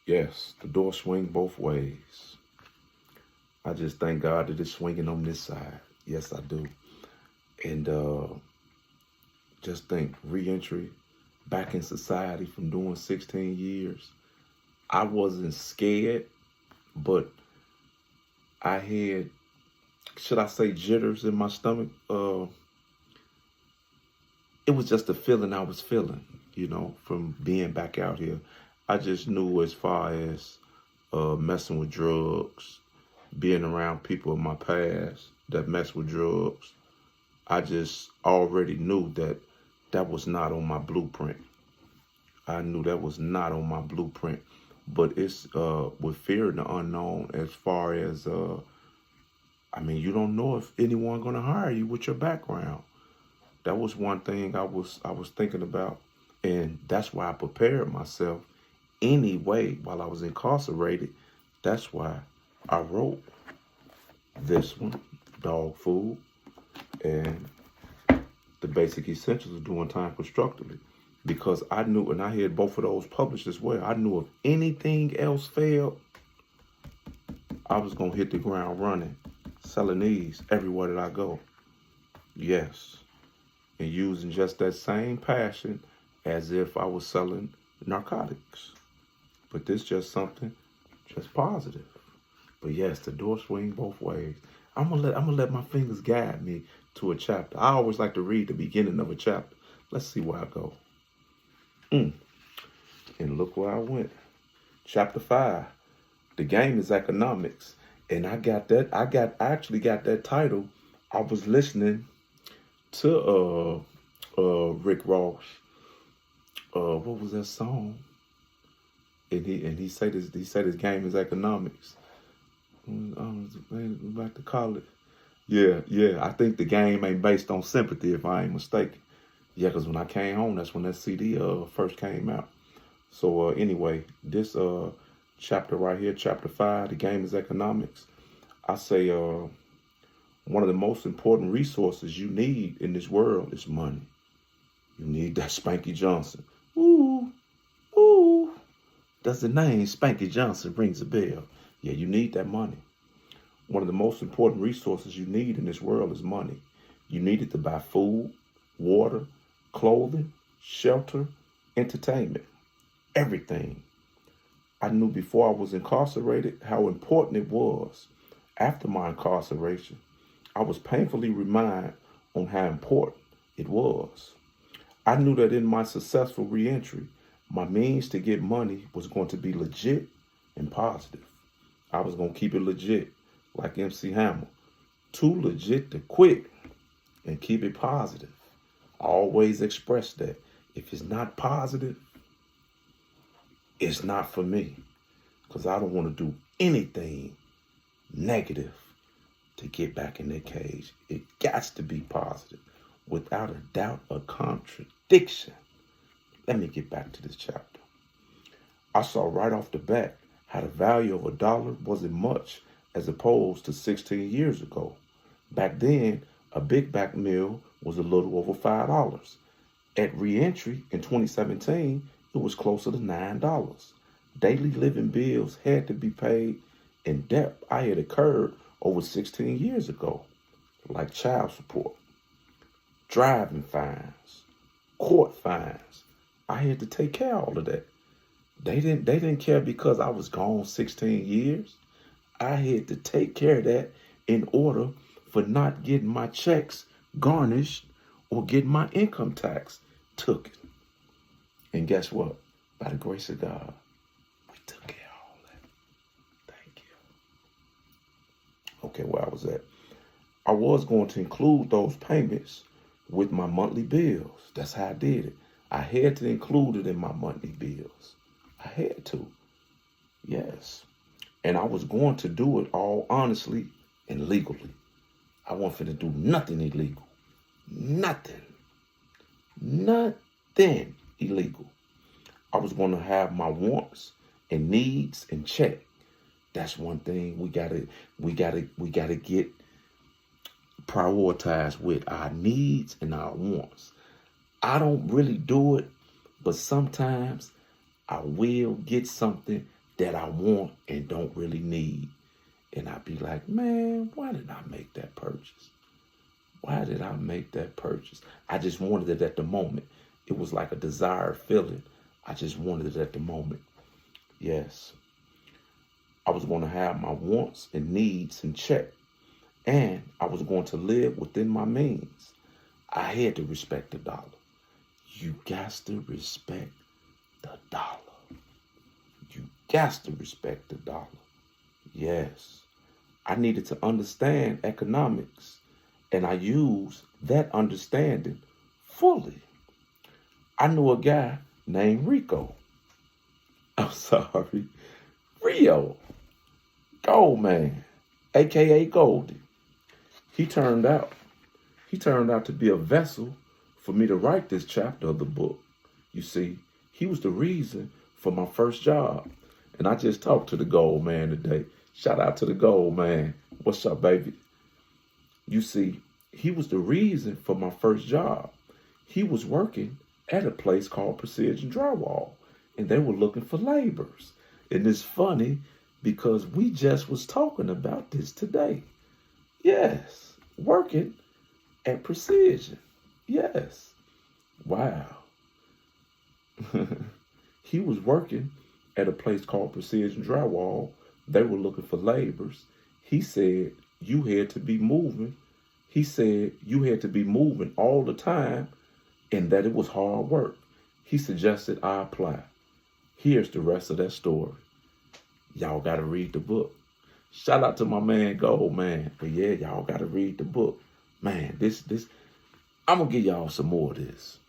Yes, the door swing both ways. I just thank God that it's swinging on this side. Yes, I do. And just think reentry back in society from doing 16 years. I wasn't scared, but I had, should I say, jitters in my stomach. It was just a feeling I was feeling, from being back out here. I just knew as far as messing with drugs, being around people in my past that mess with drugs, I just already knew that that was not on my blueprint. I knew that was not on my blueprint. But it's with fear and the unknown as far as, you don't know if anyone gonna hire you with your background. That was one thing I was thinking about. And that's why I prepared myself anyway while I was incarcerated. That's why I wrote this one, Dog Food, and the basic essentials of doing time constructively. Because I knew, and I had both of those published as well, I knew if anything else failed, I was going to hit the ground running, selling these everywhere that I go. Yes. And using just that same passion as if I was selling narcotics. But this just something just positive. But yes, the door swing both ways. I'm gonna let my fingers guide me to a chapter. I always like to read the beginning of a chapter. Let's see where I go. And look where I went. Chapter 5. The game is economics. And I actually got that title. I was listening to Rick Ross. What was that song? And he said his game is economics. I'm about to call it. Yeah. I think the game ain't based on sympathy, if I ain't mistaken. Yeah, because when I came home, that's when that CD first came out. So anyway, this chapter right here, chapter 5, the game is economics. I say one of the most important resources you need in this world is money. You need that Spanky Johnson. Ooh. Does the name Spanky Johnson rings a bell? Yeah, you need that money. One of the most important resources you need in this world is money. You need it to buy food, water, clothing, shelter, entertainment, everything. I knew before I was incarcerated how important it was. After my incarceration, I was painfully reminded on how important it was. I knew that in my successful reentry, my means to get money was going to be legit and positive. I was going to keep it legit, like MC Hammer. Too legit to quit and keep it positive. I always express that. If it's not positive, it's not for me. Because I don't want to do anything negative to get back in that cage. It got to be positive, without a doubt, a contradiction. Let me get back to this chapter. I saw right off the bat how the value of $1 wasn't much as opposed to 16 years ago. Back then, a Big Back meal was a little over $5. At reentry in 2017, it was closer to $9. Daily living bills had to be paid, and debt I had incurred over 16 years ago, like child support, driving fines, court fines. I had to take care of all of that. They didn't care because I was gone 16 years. I had to take care of that in order for not getting my checks garnished or getting my income tax took. And guess what? By the grace of God, we took care of all that. Thank you. Okay, where I was at. I was going to include those payments with my monthly bills. That's how I did it. I had to include it in my monthly bills. I had to. Yes. And I was going to do it all honestly and legally. I wasn't finna do nothing illegal. Nothing illegal. I was going to have my wants and needs in check. That's one thing we gotta get prioritized with, our needs and our wants. I don't really do it, but sometimes I will get something that I want and don't really need. And I'd be like, man, why did I make that purchase? Why did I make that purchase? I just wanted it at the moment. It was like a desired feeling. I just wanted it at the moment. Yes. I was going to have my wants and needs in check. And I was going to live within my means. I had to respect the dollar. You got to respect the dollar. You got to respect the dollar. Yes. I needed to understand economics, and I used that understanding fully. I knew a guy named Rico. I'm sorry. Rio. Goldman, aka Goldie. He turned out to be a vessel for me to write this chapter of the book. You see, he was the reason for my first job. And I just talked to the Gold Man today. Shout out to the Gold Man. What's up, baby? You see, he was the reason for my first job. He was working at a place called Precision Drywall, and they were looking for laborers. And it's funny because we just was talking about this today. Yes, working at Precision. Yes. Wow. He was working at a place called Precision Drywall. They were looking for laborers. He said, you had to be moving. He said, you had to be moving all the time and that it was hard work. He suggested I apply. Here's the rest of that story. Y'all got to read the book. Shout out to my man Gold Man. But yeah, y'all got to read the book. Man, this, I'm going to give y'all some more of this.